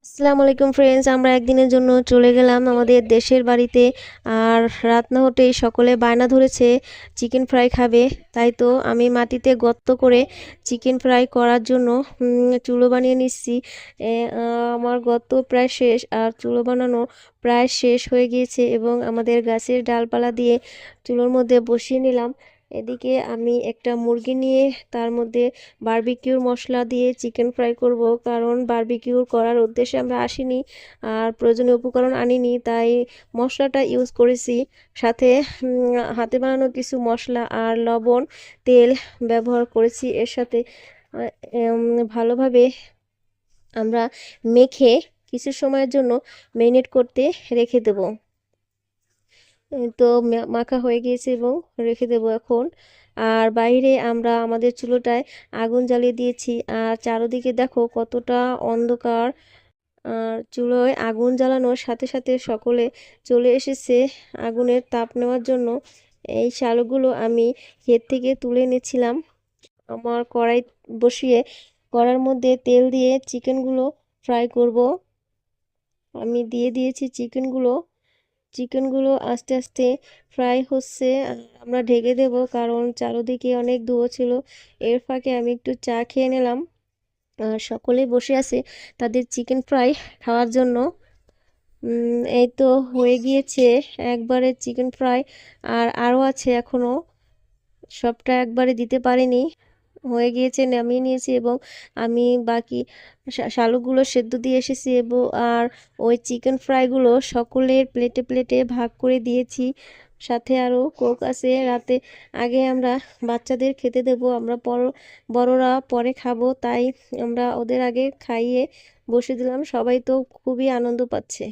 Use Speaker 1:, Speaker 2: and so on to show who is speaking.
Speaker 1: আসসালামু আলাইকুম ফ্রেন্ডস, আমরা একদিনের জন্য চলে গেলাম আমাদের দেশের বাড়িতে। আর রাত না হতেই সকলে বায়না ধরেছে চিকেন ফ্রাই খাবে। তাই তো আমি মাটিতে গর্ত করে চিকেন ফ্রাই করার জন্য চুলো বানিয়ে নিচ্ছি। আমার গর্ত প্রায় শেষ আর চুলো বানানো প্রায় শেষ হয়ে গিয়েছে এবং আমাদের গাছের ডালপালা দিয়ে চুলোর মধ্যে বসিয়ে নিলাম। এদিকে আমি একটা মুরগি নিয়ে তার মধ্যে বারবিকিউর মশলা দিয়ে চিকেন ফ্রাই করব, কারণ বারবিকিউর করার উদ্দেশ্যে আমরা আসিনি আর প্রয়োজনীয় উপকরণ আনিনি, তাই মশলাটা ইউজ করেছি। সাথে হাতে বানানো কিছু মশলা আর লবণ, তেল ব্যবহার করেছি এর সাথে। ভালোভাবে আমরা মেখে কিছু সময়ের জন্য ম্যারিনেট করতে রেখে দেব। তো মাখা হয়ে গিয়েছে এবং রেখে দেব এখন। আর বাইরে আমরা আমাদের চুলোটায় আগুন জ্বালিয়ে দিয়েছি আর চারদিকে দেখো কতটা অন্ধকার। আর চুলোয় আগুন জ্বালানোর সাথে সাথে সকলে চলে এসেছে আগুনের তাপ নেওয়ার জন্য। এই শালগুলো আমি ক্ষেত থেকে তুলে এনেছিলাম। আমার কড়াই বসিয়ে কড়ার মধ্যে তেল দিয়ে চিকেনগুলো ফ্রাই করব। আমি দিয়ে দিয়েছি চিকেনগুলো আস্তে আস্তে ফ্রাই হচ্ছে। আমরা ঢেকে দেব কারণ চারদিকে অনেক ধুয়ো ছিল। এর ফাঁকে আমি একটু চা খেয়ে নিলাম। সকলেই বসে আছে তাদের চিকেন ফ্রাই খাওয়ার জন্য। এই তো হয়ে গিয়েছে একবারে চিকেন ফ্রাই। আর আরও আছে এখনো, সবটা একবারে দিতে পারিনি। হয়ে গিয়েছে, নামিয়ে নিয়েছি এবং আমি বাকি শালুকগুলো সেদ্ধ দিয়ে এসেছি এবং আর ওই চিকেন ফ্রাইগুলো সকলের প্লেটে প্লেটে ভাগ করে দিয়েছি। সাথে আরও কোক আছে। রাতে আগে আমরা বাচ্চাদের খেতে দেব, আমরা বড়রা পরে খাবো, তাই আমরা ওদের আগে খাইয়ে বসে দিলাম। সবাই তো খুবই আনন্দ পাচ্ছে।